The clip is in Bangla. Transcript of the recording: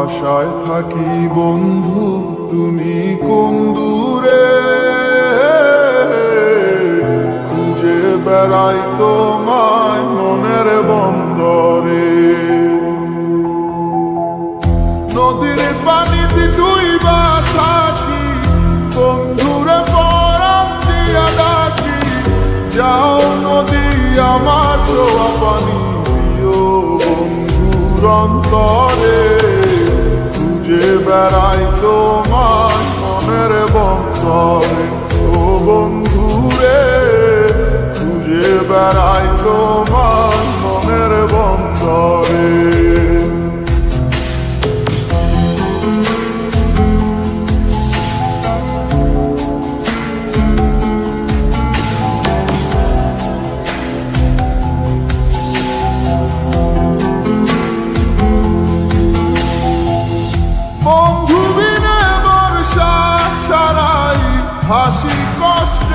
আশায় থাকি বন্ধু তুমি কোন দূরে, খুঁজে বেড়াই তোমায় মনের বন্দরে। নদীর পানিতে ডুইবা থাকি বন্ধুরে পরাণ দিয়া ডাকি, যাও নদী আমার ছোঁয়া পানি দিও বন্ধুর অন্তরে, খুঁজে বেড়াই তোমায় মনের বন্দরে। ও বন্ধুরে খুঁজে বেড়াই তোমায় মনের বন্দরে। বন্ধু বিনে বর্ষা ছাড়াই হাসি কষ্ট